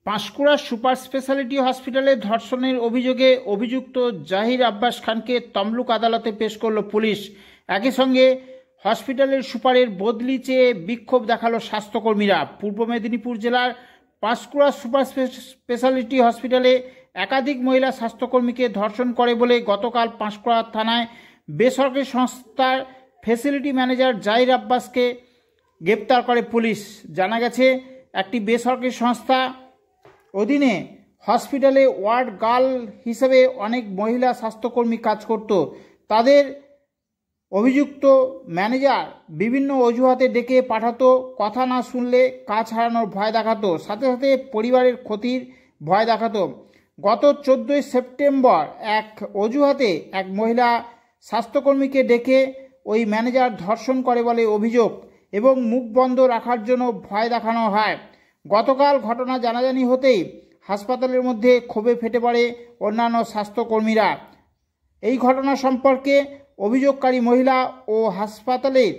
Panskura super speciality হসপিটালে ধর্ষণের অভিযোগে অভিযুক্ত জাহির আব্বাস খানকে তমলুক আদালতে পেশ করল পুলিশ। একই সঙ্গে হসপিটালের সুপারের বদলি চেয়ে বিক্ষোভ দেখালো স্বাস্থ্যকর্মীরা। পূর্ব মেদিনীপুর জেলার পাঁশকুড়া সুপার স্পেশালিটি হসপিটালে একাধিক মহিলা স্বাস্থ্যকর্মীকে ধর্ষণ করে বলে গতকাল পাঁশকুড়া থানায় বেসরকারি সংস্থার ফ্যাসিলিটি ম্যানেজার জাহির আব্বাসকে গ্রেপ্তার করে পুলিশ। জানা গেছে, একটি বেসরকারি সংস্থা অধীনে হসপিটালে ওয়ার্ড গার্ল হিসেবে অনেক মহিলা স্বাস্থ্যকর্মী কাজ করত। তাদের অভিযুক্ত ম্যানেজার বিভিন্ন অজুহাতে ডেকে পাঠাতো, কথা না শুনলে কাজ হারানোর ভয় দেখাতো, সাথে সাথে পরিবারের ক্ষতির ভয় দেখাতো। গত 14 সেপ্টেম্বর এক অজুহাতে এক মহিলা স্বাস্থ্যকর্মীকে ডেকে ওই ম্যানেজার ধর্ষণ করে বলে অভিযোগ এবং মুখ বন্ধ রাখার জন্য ভয় দেখানো হয়। গতকাল ঘটনা জানাজানি হতেই হাসপাতালের মধ্যে ক্ষোভে ফেটে পড়ে অন্যান্য স্বাস্থ্যকর্মীরা। এই ঘটনা সম্পর্কে অভিযোগকারী মহিলা ও হাসপাতালের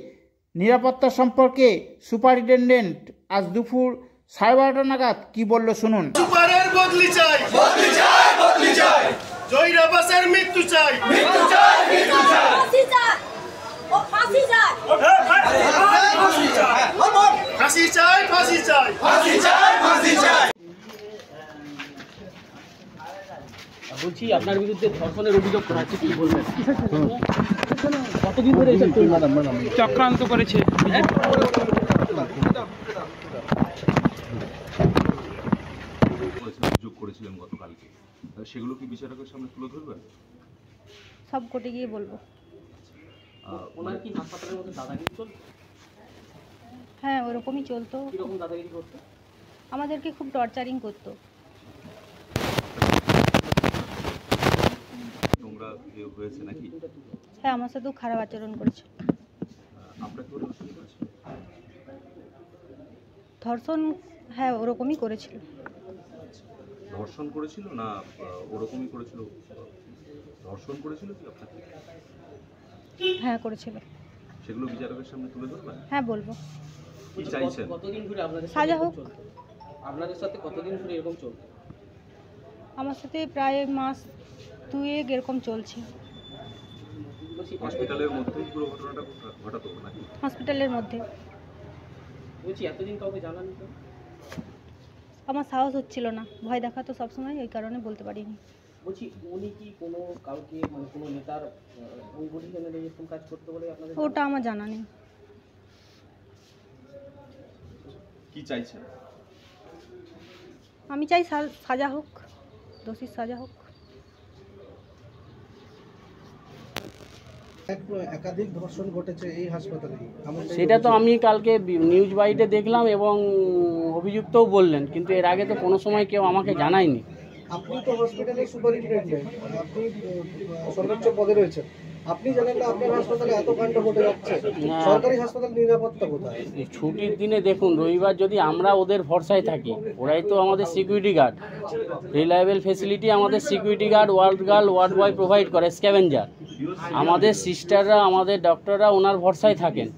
নিরাপত্তা সম্পর্কে সুপারিনটেনডেন্ট আজ দুপুর 12:30 নাগাদ কি বলল শুনুন। সুপারের বদলি চাই, বদলি চাই, বদলি চাই। জাহির আব্বাসের মৃত্যু চাই, মৃত্যু চাই, মৃত্যু চাই। ফাঁসি চাই, ও ফাঁসি চাই। ফাঁসি চাই, ফাঁসি চাই, ফাঁসি চাই, ফাঁসি চাই, ফাঁসি চাই। বলছি, আপনার বিরুদ্ধে ধর্ষণের অভিযোগ করা হচ্ছে, কি বলবেন? কতদিন ধরে এসব চক্রান্ত করেছে? যোগ করেছিলেন গতকালকে, সেগুলো কি বিচারকের সামনে তুলে ধরবেন? সব কোর্টে গিয়ে বলবো। ওনার কি হাসপাতালের মধ্যে দাদাগিরি চলতো? হ্যাঁ, ওরকমই চলতো। কিরকম দাদাগিরি করতো? আমাদেরকে খুব টর্চারিং করতো। নোংরা হয়েছে নাকি? হ্যাঁ, আমার সাথেও খারাপ আচরণ করেছে। আপনাকে ধর্ষণ করেছে? ধর্ষণ, হ্যাঁ, ওরকমই করেছিল। ধর্ষণ করেছিল না ওরকমই করেছিল? ধর্ষণ করেছিল কি আপনাকে? হ্যাঁ, করেছিল। সেগুলো বিচারকের সামনে তুলে ধরবেন? হ্যাঁ, বলবো। কি চাইছেন? কতদিন ধরে আপনাদের সাজা হোক। আপনাদের সাথে কতদিন ধরে এরকম চলতো? আমার সাথে প্রায় মাস 2 এরকম চলছে। হসপিটালের মধ্যেই পুরো ঘটনাটা ঘটাতো নাকি? হসপিটালের মধ্যে। বলছি, এতদিন কাউকে জানানি তো? আমার সাহস হচ্ছিল না, ভয় দেখাতো সবসময়, ওই কারণে বলতে পারিনি। বলছি, উনি কি কোনো কাউকে, মানে কোনো নেতার অঙ্গভঙ্গি এরকম কাজ করতে বলে আপনাদের? ওটা আমার জানা নেই। কি চাইছেন? আমি চাই সাজা হোক, দোষীর সাজা হোক। একাধিক ধর্ষণ ঘটেছে এই হাসপাতালে, সেটা তো আমি কালকে নিউজ বাইটে দেখলাম এবং অভিযুক্তও বললেন, কিন্তু এর আগে তো কোনো সময় কেউ আমাকে জানায়নি। আপনি তো হসপিটালের সুপারিনটেনডেন্ট, আপনি সর্বোচ্চ পদে রয়েছেন, আপনি জানেন না আপনার হাসপাতালে এত কাণ্ড ঘটে যাচ্ছে? সরকারি হাসপাতাল নিরাপত্তা কোথায়? ছুটির দিনে দেখুন, রবিবার যদি আমরা ওদের ভরসায় থাকি, ওরাই তো আমাদের সিকিউরিটি গার্ড, রিলায়েবল ফ্যাসিলিটি আমাদের security guard, ward girl, ward boy provide করে, স্ক্যাভেঞ্জার। আমাদের সিস্টাররা, আমাদের ডক্টররা ওনার ভরসায় থাকেন।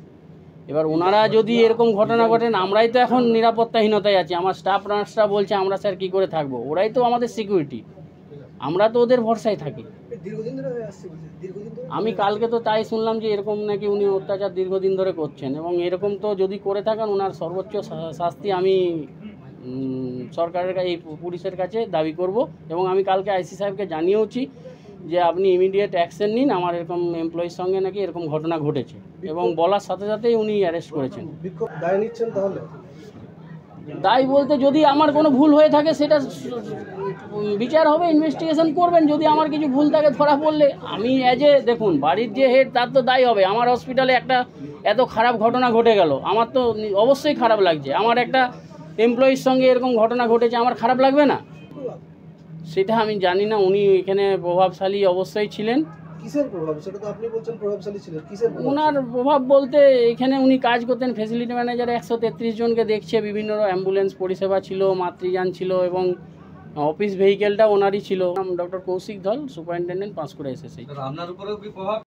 এবার ওনারা যদি এরকম ঘটনা ঘটেন, আমরাই তো এখন নিরাপত্তাহীনতায় আছি। আমার স্টাফ নার্সরা বলছে আমরা স্যার কী করে থাকবো? ওরাই তো আমাদের সিকিউরিটি, আমরা তো ওদের ভরসায় থাকি। আমি কালকে তো তাই শুনলাম যে এরকম নাকি উনি অত্যাচার দীর্ঘদিন ধরে করছেন, এবং এরকম তো যদি করে থাকেন ওনার সর্বোচ্চ শাস্তি আমি সরকারের কাছে, এই পুলিশের কাছে দাবি করব। এবং আমি কালকে আইসি সাহেবকে জানিয়েওছি যে আপনি ইমিডিয়েট অ্যাকশন নিন, আমার এরকম এমপ্লয়ির সঙ্গে নাকি এরকম ঘটনা ঘটেছে, এবং বলার সাথে সাথেই উনি অ্যারেস্ট করেছেন। দায় নিচ্ছেন তাহলে? দায় বলতে, যদি আমার কোনো ভুল হয়ে থাকে সেটা বিচার হবে, ইনভেস্টিগেশন করবেন। যদি আমার কিছু ভুল থাকে ধরা পড়লে, আমি দেখুন, বাড়ির যে হেড তার তো দায় হবে। আমার হসপিটালে একটা এত খারাপ ঘটনা ঘটে গেল, আমার তো অবশ্যই খারাপ লাগছে। আমার একটা এমপ্লয়ির সঙ্গে এরকম ঘটনা ঘটেছে, আমার খারাপ লাগবে না? সেটা আমি জানি না। উনি এখানে প্রভাবশালী অবশ্যই ছিলেন। কিসের প্রভাব? সেটা তো আপনি বলছেন প্রভাবশালী ছিলেন, কিসের প্রভাব? ওনার প্রভাব বলতে, এখানে উনি কাজ করতেন, ফ্যাসিলিটি ম্যানেজার 133 জনকে দেখছে, বিভিন্ন অ্যাম্বুলেন্স পরিষেবা ছিল, মাতৃযান ছিল, এবং অফিস ভেহিকেলটা ওনারই ছিল। ডক্টর কৌশিক ধল, সুপারিনটেনডেন্ট, পাঁশকুড়া SSI। আপনার উপরেও কি প্রভাব?